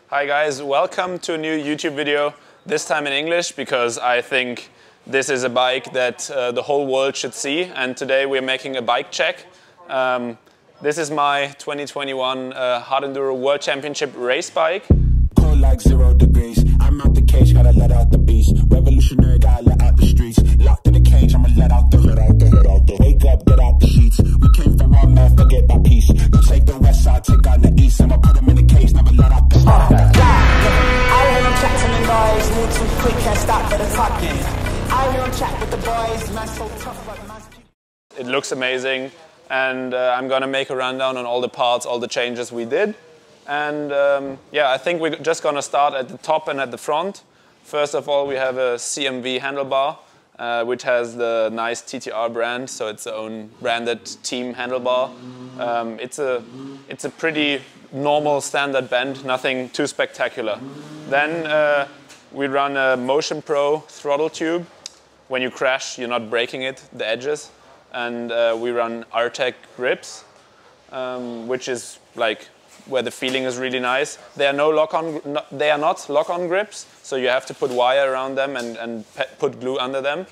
Hi guys, welcome to a new YouTube video, this time in English because I think this is a bike that the whole world should see, and today we're making a bike check. This is my 2021 Hard Enduro World Championship race bike. Cold like 0 degrees, I'm out the cage, gotta let out the beast. Revolutionary, gotta let out the streets. Locked in the cage, I'ma let out the wake up, get out the sheets. We came for one man, forget my peace. You take the west side, take out the east. I'ma put them in the cage, never let out the I hear them chat to me boys, move too quick, can't stop for the talking. I hear them chat with the boys, man so tough, but man's... It looks amazing, and I'm gonna make a rundown on all the parts, all the changes we did. And yeah, I think we're just gonna start at the top and at the front. First of all, we have a CMV handlebar, which has the nice TTR brand, so it's the own branded team handlebar. It's a pretty normal standard bend, nothing too spectacular. Then we run a Motion Pro throttle tube. When you crash, you're not breaking it, the edges. And we run R-Tech grips, which is like where the feeling is really nice. They are not lock-on grips, so you have to put wire around them and put glue under them.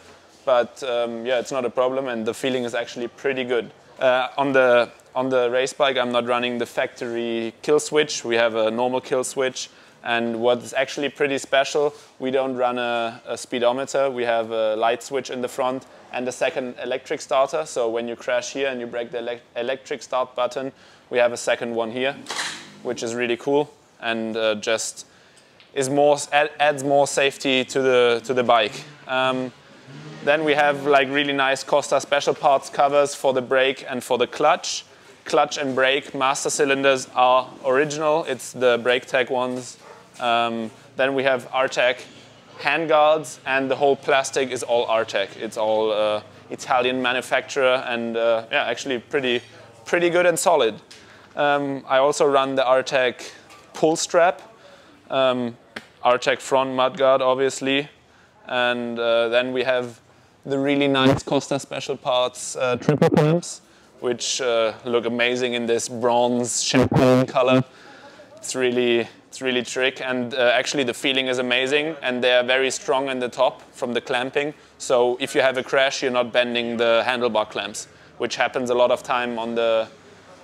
But yeah, it's not a problem, and the feeling is actually pretty good. On the race bike, I'm not running the factory kill switch. We have a normal kill switch, and what's actually pretty special, we don't run a speedometer. We have a light switch in the front and a second electric starter. So when you crash here and you break the electric start button, we have a second one here, which is really cool and just is adds more safety to the bike. Then we have like really nice Costa special parts covers for the brake and for the clutch. Clutch and brake master cylinders are original. It's the BrakeTech ones. Then we have R-Tech hand guards, and the whole plastic is all R-Tech. It's all Italian manufacturer, and yeah, actually pretty good and solid. I also run the R-Tech pull strap, R-Tech front mudguard obviously, and then we have the really nice Costa special parts triple clamps, which look amazing in this bronze champagne color. It's really trick, and actually the feeling is amazing, and they are very strong in the top from the clamping. So if you have a crash, you're not bending the handlebar clamps, which happens a lot of time on the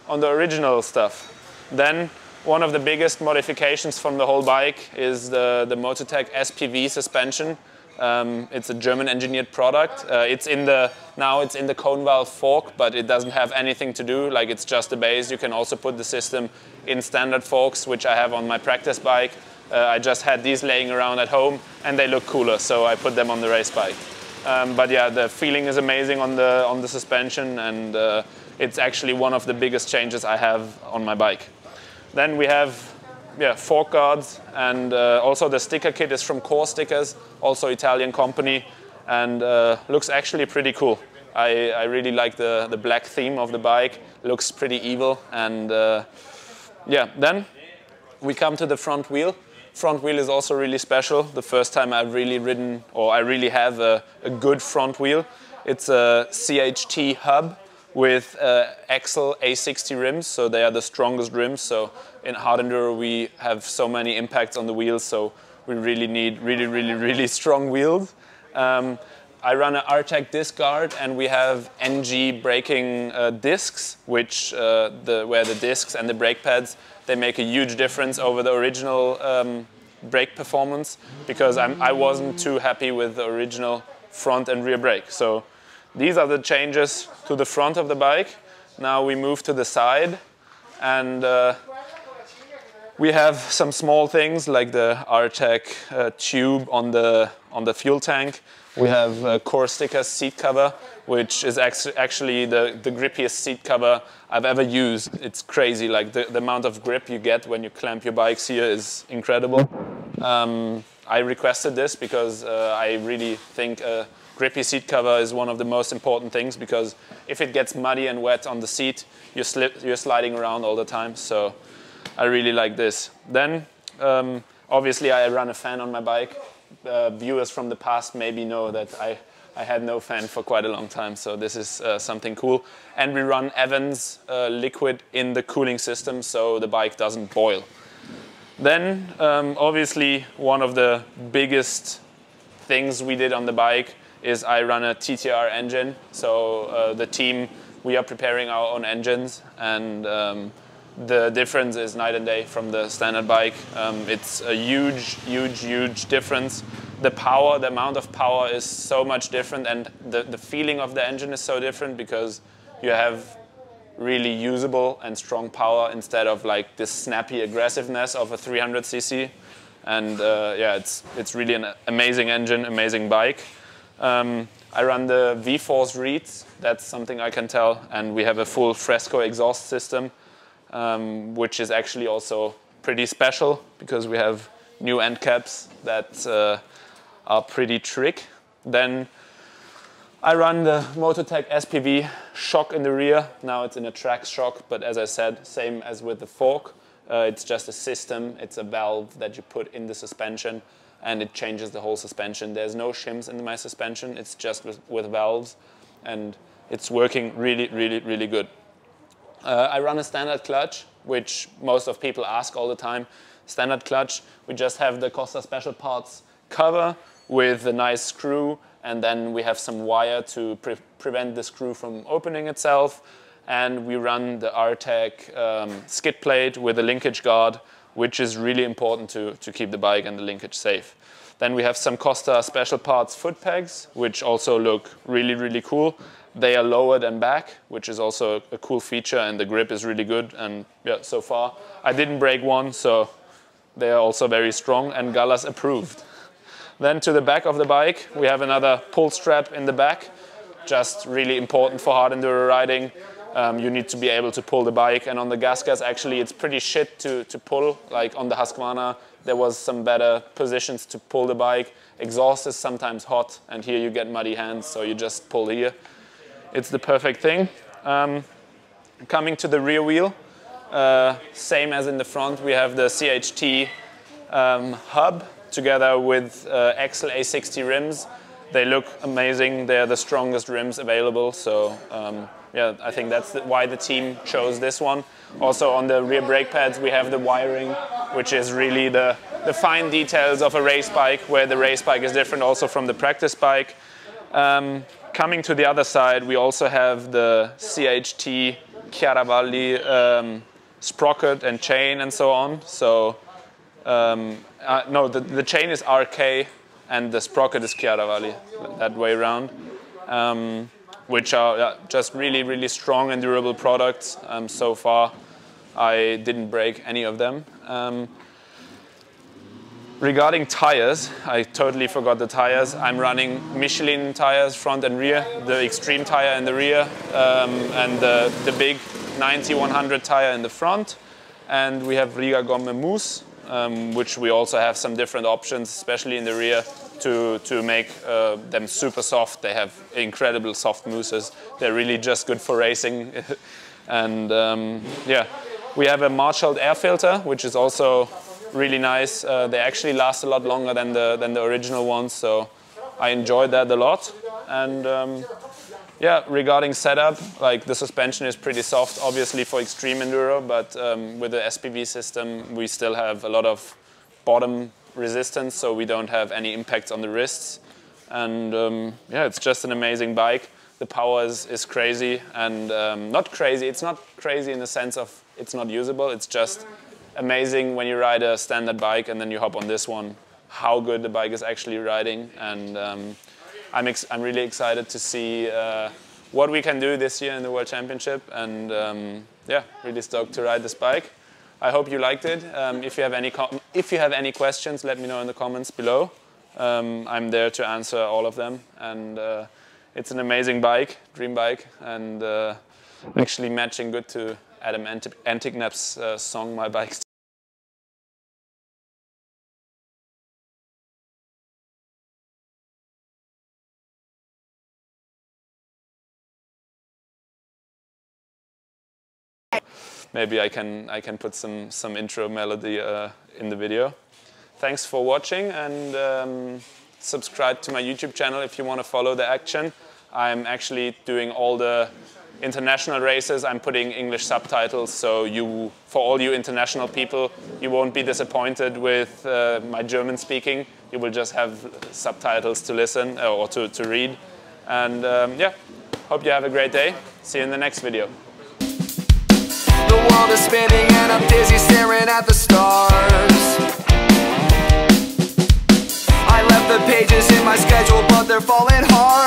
original stuff. Then one of the biggest modifications from the whole bike is the Mototech SPV suspension. It's a German engineered product. Now it's in the cone valve fork, but it doesn't have anything to do, like it's just a base. You can also put the system in standard forks, which I have on my practice bike. I just had these laying around at home and they look cooler, so I put them on the race bike. But yeah, the feeling is amazing on the suspension, and it's actually one of the biggest changes I have on my bike. Then we have fork guards, and also the sticker kit is from Core Stickers, also Italian company, and looks actually pretty cool. I really like the black theme of the bike. Looks pretty evil, and yeah. Then we come to the front wheel. Front wheel is also really special. The first time I've really ridden, or I really have a good front wheel. It's a CHT hub with Axle A60 rims, so they are the strongest rims. So in hard enduro we have so many impacts on the wheels, so we really need really strong wheels. I run an R-Tech disc guard, and we have NG braking discs, which where the discs and the brake pads, they make a huge difference over the original brake performance, because I wasn't too happy with the original front and rear brake. So these are the changes to the front of the bike. Now we move to the side, and we have some small things like the R-Tech tube on the fuel tank. We have Core Stickers seat cover, which is actually the grippiest seat cover I've ever used. It's crazy, like the amount of grip you get when you clamp your bikes here is incredible. I requested this because I really think grippy seat cover is one of the most important things, because if it gets muddy and wet on the seat, you're sliding around all the time. So I really like this. Then obviously I run a fan on my bike. Viewers from the past maybe know that I had no fan for quite a long time, so this is something cool. And we run Evans liquid in the cooling system, so the bike doesn't boil. Then, obviously, one of the biggest things we did on the bike is I run a TTR engine. So the team, we are preparing our own engines, and the difference is night and day from the standard bike. It's a huge difference. The power, the amount of power is so much different, and the feeling of the engine is so different because you have really usable and strong power instead of like this snappy aggressiveness of a 300cc. And yeah, it's really an amazing engine, amazing bike. I run the V-Force reeds, that's something I can tell, and we have a full Fresco exhaust system, which is actually also pretty special because we have new end caps that are pretty trick. Then I run the Mototech SPV shock in the rear. Now it's in a track shock, but as I said, same as with the fork. It's just a system, it's a valve that you put in the suspension and it changes the whole suspension. There's no shims in my suspension, it's just with valves, and it's working really good. I run a standard clutch, which most of people ask all the time. Standard clutch, we just have the Costa Special Parts cover with a nice screw, and then we have some wire to prevent the screw from opening itself. And we run the R-Tech skid plate with a linkage guard, which is really important to keep the bike and the linkage safe. Then we have some Costa Special Parts foot pegs, which also look really cool. They are lower than back, which is also a cool feature, and the grip is really good. And yeah, so far I didn't break one, so they are also very strong and Gallas approved. Then to the back of the bike, we have another pull strap in the back, just really important for hard enduro riding. You need to be able to pull the bike, and on the GASGAS actually it's pretty shit to pull. Like on the Husqvarna there was some better positions to pull the bike. Exhaust is sometimes hot, and here you get muddy hands, so you just pull here. It's the perfect thing. Coming to the rear wheel, same as in the front, we have the CHT hub together with Axle A60 rims. They look amazing. They're the strongest rims available. So yeah, I think that's why the team chose this one. Also on the rear brake pads, we have the wiring, which is really the fine details of a race bike, where the race bike is different also from the practice bike. Coming to the other side, we also have the CHT Chiaravalli sprocket and chain and so on. So no, the chain is RK and the sprocket is Chiaravalli, that way around, which are just really strong and durable products. So far, I didn't break any of them. Regarding tires, I totally forgot the tires. I'm running Michelin tires, front and rear, the extreme tire in the rear, and the big 90-100 tire in the front. And we have Riga Gomme Mousse, which we also have some different options, especially in the rear, to make them super soft. They have incredible soft mousses. They're really just good for racing. And yeah, we have a Marshall air filter, which is also really nice. They actually last a lot longer than the original ones, so I enjoyed that a lot. And yeah, regarding setup, like the suspension is pretty soft, obviously for extreme enduro, but with the SPV system, we still have a lot of bottom resistance, so we don't have any impact on the wrists. And yeah, it's just an amazing bike. The power is crazy, and not crazy. It's not crazy in the sense of it's not usable. It's just amazing when you ride a standard bike and then you hop on this one, how good the bike is actually riding. And I'm really excited to see what we can do this year in the World Championship, and yeah, really stoked to ride this bike. I hope you liked it. If you have any questions, let me know in the comments below. I'm there to answer all of them, and it's an amazing bike, dream bike, and actually matching good to Adam Antignap's song "My Bike's." Maybe I can put some intro melody in the video. Thanks for watching, and subscribe to my YouTube channel if you want to follow the action. I'm actually doing all the international races, I'm putting English subtitles, so for all you international people, you won't be disappointed with my German speaking. You will just have subtitles to listen or to read. And yeah, hope you have a great day. See you in the next video. The world is spinning and I'm dizzy staring at the stars. I left the pages in my schedule, but they're falling hard.